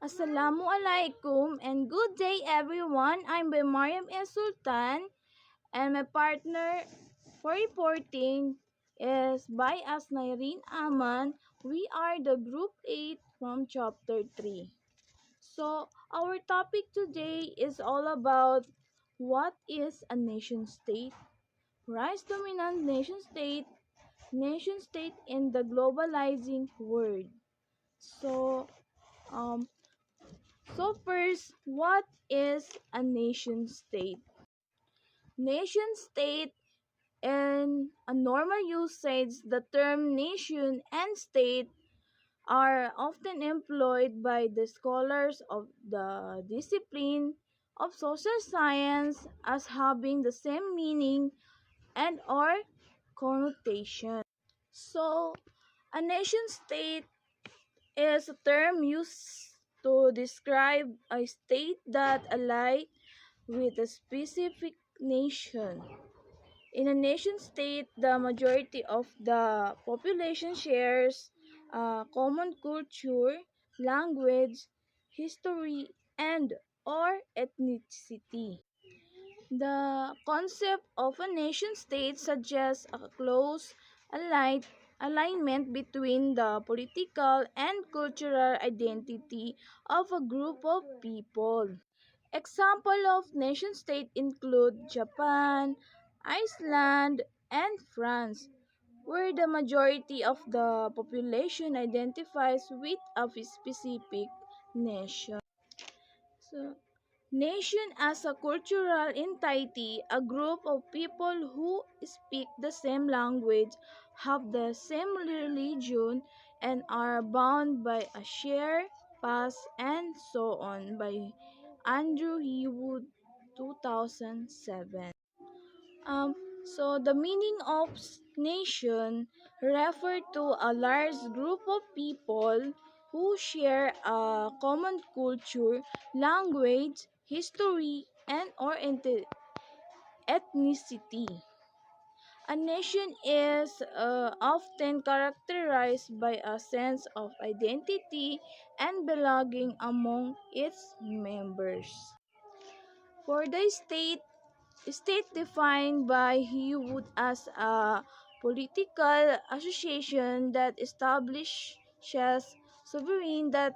Assalamualaikum and good day everyone. I'm by Mariam S. Sultan and my partner for reporting is by Asnaireen Aman. We are the group 8 from chapter 3. So our topic today is all about what is a nation state, rise dominant nation state in the globalizing world. So um So first, what is a nation state? Nation state in a normal usage, the term nation and state are often employed by the scholars of the discipline of social science as having the same meaning and or connotation. So, a nation state is a term used to describe a state that ally with a specific nation. In a nation state, the majority of the population shares a common culture, language, history, and or ethnicity. The concept of a nation state suggests a close aligned alignment between the political and cultural identity of a group of people. Examples of nation state include Japan, Iceland, and France, where the majority of the population identifies with a specific nation. So, nation as a cultural entity, a group of people who speak the same language, have the same religion, and are bound by a shared past and so on by Andrew Hewood 2007. Um, so the meaning of nation refer to a large group of people who share a common culture, language, history, and or ethnicity. A nation is often characterized by a sense of identity and belonging among its members. For the state defined by Hewwood as a political association that establishes sovereign that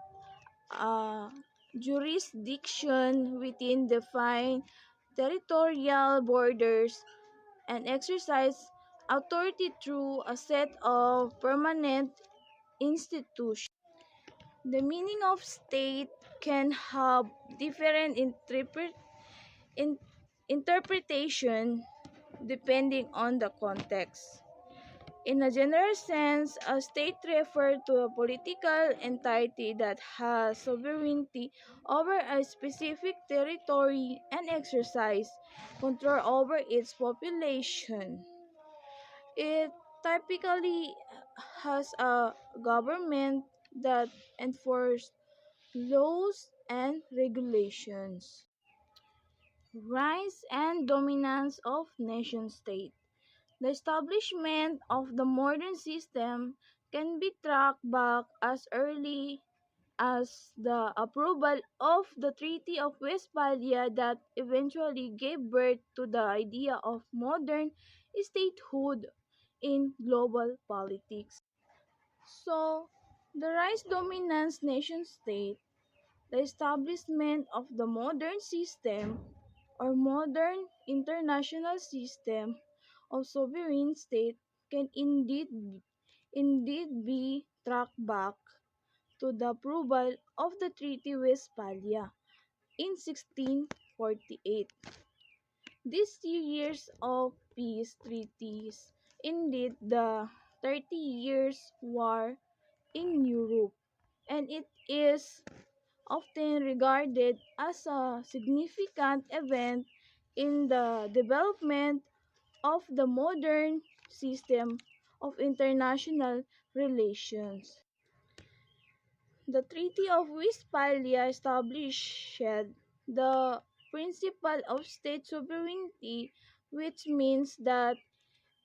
jurisdiction within defined territorial borders and exercise authority through a set of permanent institutions. The meaning of state can have different in- interpretation depending on the context. In a general sense, a state refers to a political entity that has sovereignty over a specific territory and exercise control over its population. It typically has a government that enforces laws and regulations. Rise and dominance of nation state. The establishment of the modern system can be tracked back as early as the approval of the Treaty of Westphalia that eventually gave birth to the idea of modern statehood in global politics. So, the rise dominance nation state, the establishment of the modern system or modern international system of sovereign state can indeed be tracked back to the approval of the Treaty Westphalia in 1648. These years of peace treaties ended the 30 Years' War in Europe, and it is often regarded as a significant event in the development of the modern system of international relations. The Treaty of Westphalia established the principle of state sovereignty, which means that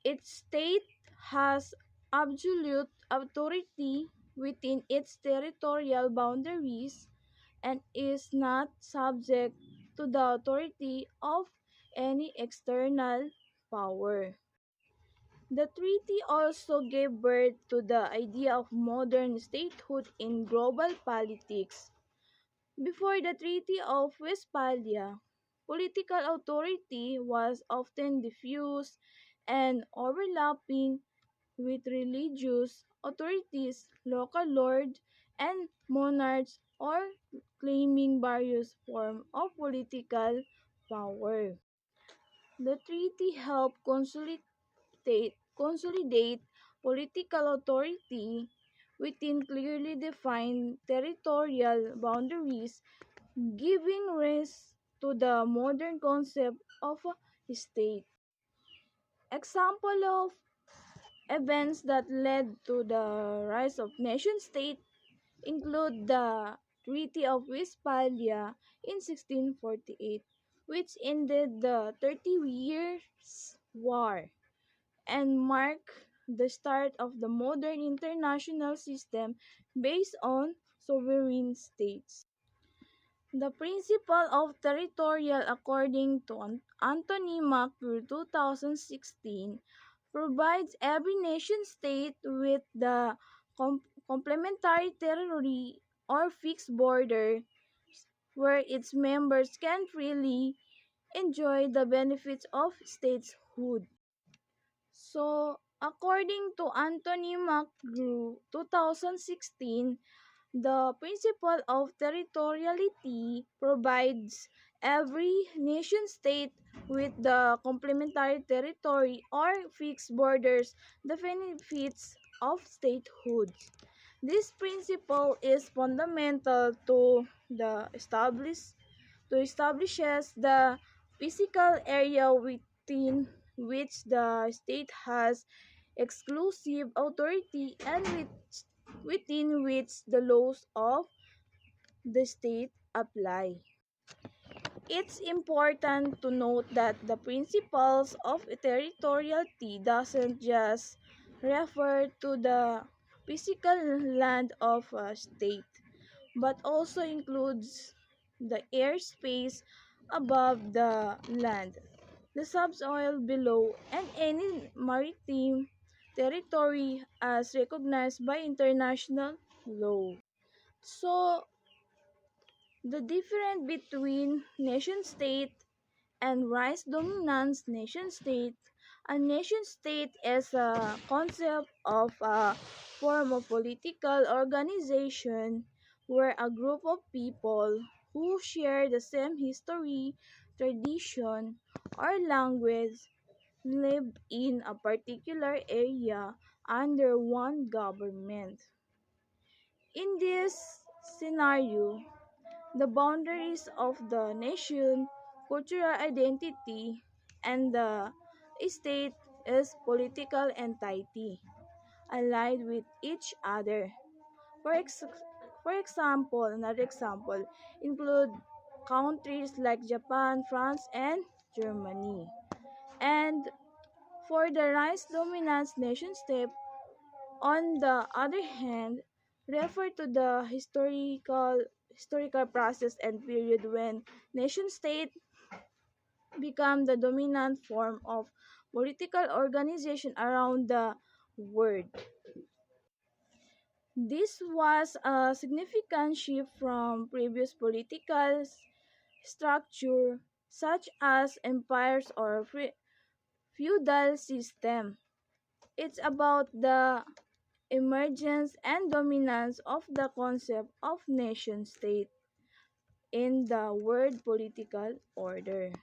each state has absolute authority within its territorial boundaries. and is not subject to the authority of any external power. The treaty also gave birth to the idea of modern statehood in global politics. Before the Treaty of Westphalia, political authority was often diffuse and overlapping with religious authorities, local lords, and monarchs, or claiming various forms of political power. The treaty helped consolidate political authority within clearly defined territorial boundaries, giving rise to the modern concept of a state. Example of events that led to the rise of nation state include the Treaty of Westphalia in 1648, which ended the 30 Years' War and marked the start of the modern international system based on sovereign states. The principle of territorial, according to Anthony McClure 2016, provides every nation-state with the complementary territory or fixed border where its members can freely enjoy the benefits of statehood. So, according to Anthony McGrew 2016, the principle of territoriality provides every nation-state with the complementary territory or fixed borders the benefits of statehood. This principle is fundamental to the establishes the physical area within which the state has exclusive authority and within which the laws of the state apply. It's important to note that the principles of territoriality doesn't just refer to the physical land of a state, but also includes the airspace above the land, the subsoil below, and any maritime territory as recognized by international law. So, the difference between nation state and rise dominance nation state. A nation state is a concept of a form of political organization where a group of people who share the same history, tradition, or language live in a particular area under one government. In this scenario, the boundaries of the nation, cultural identity, and the state is political entity allied with each other. For, ex- another example include countries like Japan, France, and Germany. And for the rise dominance nation state, on the other hand, refer to the historical process and period when nation state become the dominant form of political organization around the world. This was a significant shift from previous political structure such as empires or feudal system. It's about the emergence and dominance of the concept of nation state in the world political order.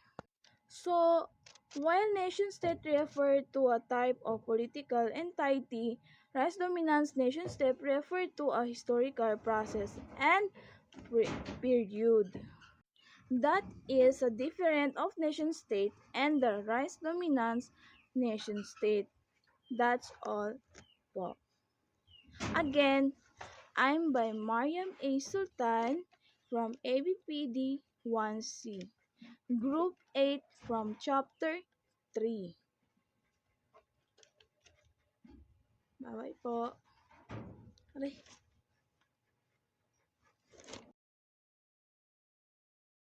So, while nation state refer to a type of political entity, res dominans nation state refer to a historical process and period. That is a different of nation state and the res dominans nation state. That's all po. Again, I'm by Mariam A. Sultan from ABPD 1C, Group 8 from Chapter 3. Bye-bye po. Aray.